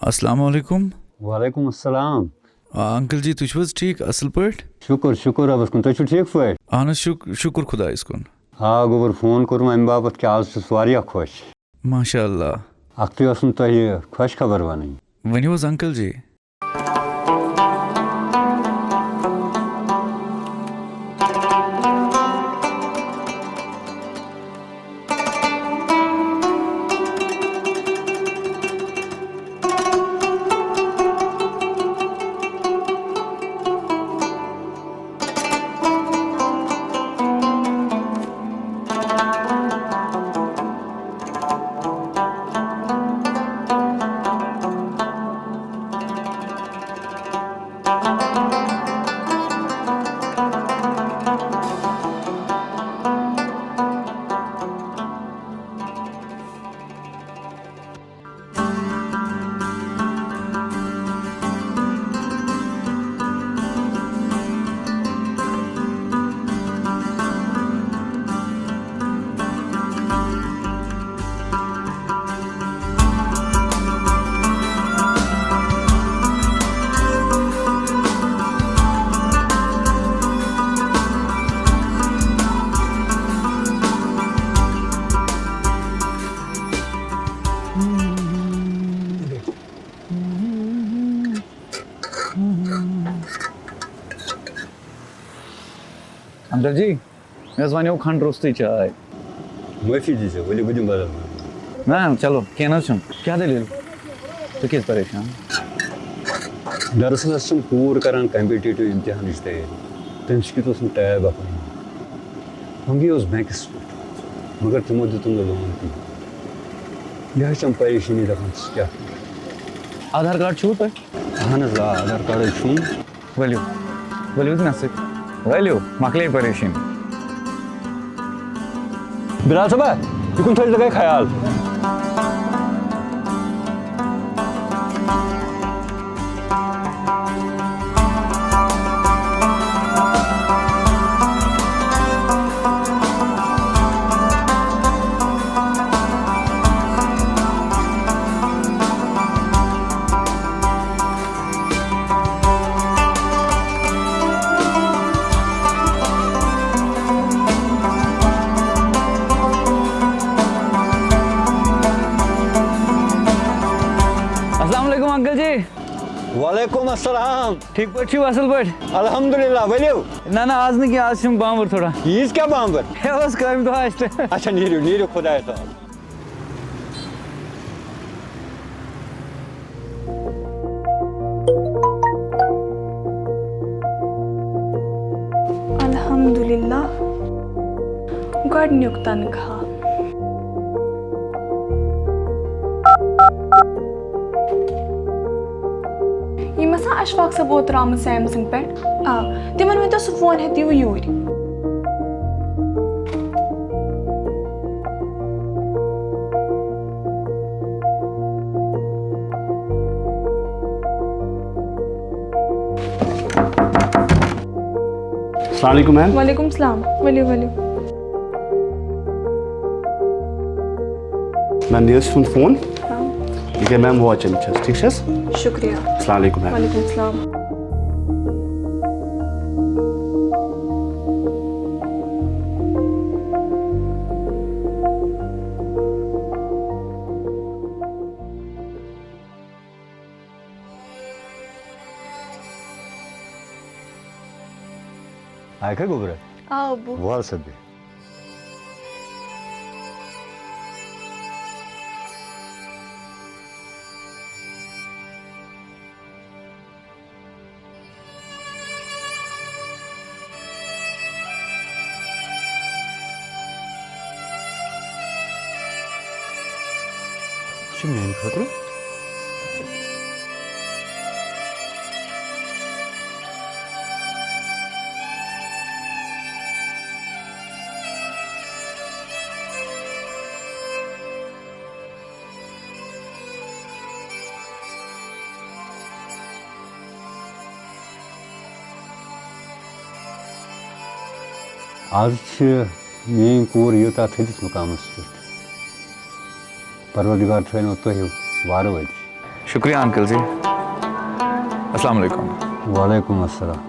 अस्सलाम वालेकुम। वालेकुम अस्सलाम। अंकल जी तुझ ठीक असल पट शुक्र शुक्र रबस कुन तुम ठीक पे अहन शुक्र खुदायस कुन। हाँ गोबर फोन कोर अमे बाबत कि आज वारिया खुश माशाअल्लाह। अख्तु तुम खुश खबर वन वनो अंकल जी। अंकल जी मे वो खंड रोस्ती चाय माफी दीजिए वली बुदिम बदल ना चलो क्या क्या दलील तो किस परेशान। दरअसल तुम पूर करान कॉम्पिटिटिव इम्तिहान तैयारी तमिस कित टैब अपन हम गई बैंकस पे मगर तमो दुम लोन ती यह परेशानी दपान क्या आधार कार्ड छू तो अहन आधार कार्ड छून वलियो वलियो ना से वलियो मकले परेशान बिलाल साहब यह थोड़ी लगे ख्याल अंकल जी। वालेकुम अस्सलाम। ठीक पे असल पे अल्हम्दुलिल्लाह वलियो ना ना आज नहीं आज बामर थोड़ा यीज क्या बामर बस काम तो आज अच्छा नीरो खुदा तो अल्हम्दुलिल्लाह गडन्युक तनख्वाह अशफाक सब ओतर आम सैमसंग पे तिमन वन सह फोन हेत यूर अस्सलाम वालेकुम मैम। वालेकुम सलाम। वलियो वलियो मैम दिस फोन ठीक है मैम वॉच ठीक है शुक्रिया। अस्सलाम वालेकुम मैम। वालेकुम सलाम। आए क्या गोबर आओ अबू वाल सब मेन खतर आज मेन कूर यूता थदिस मुकामस पे परवरदिगार थो तुह वार वे शुक्रिया अंकल जी। अस्सलाम वालेकुम। वालेकुम अस्सलाम।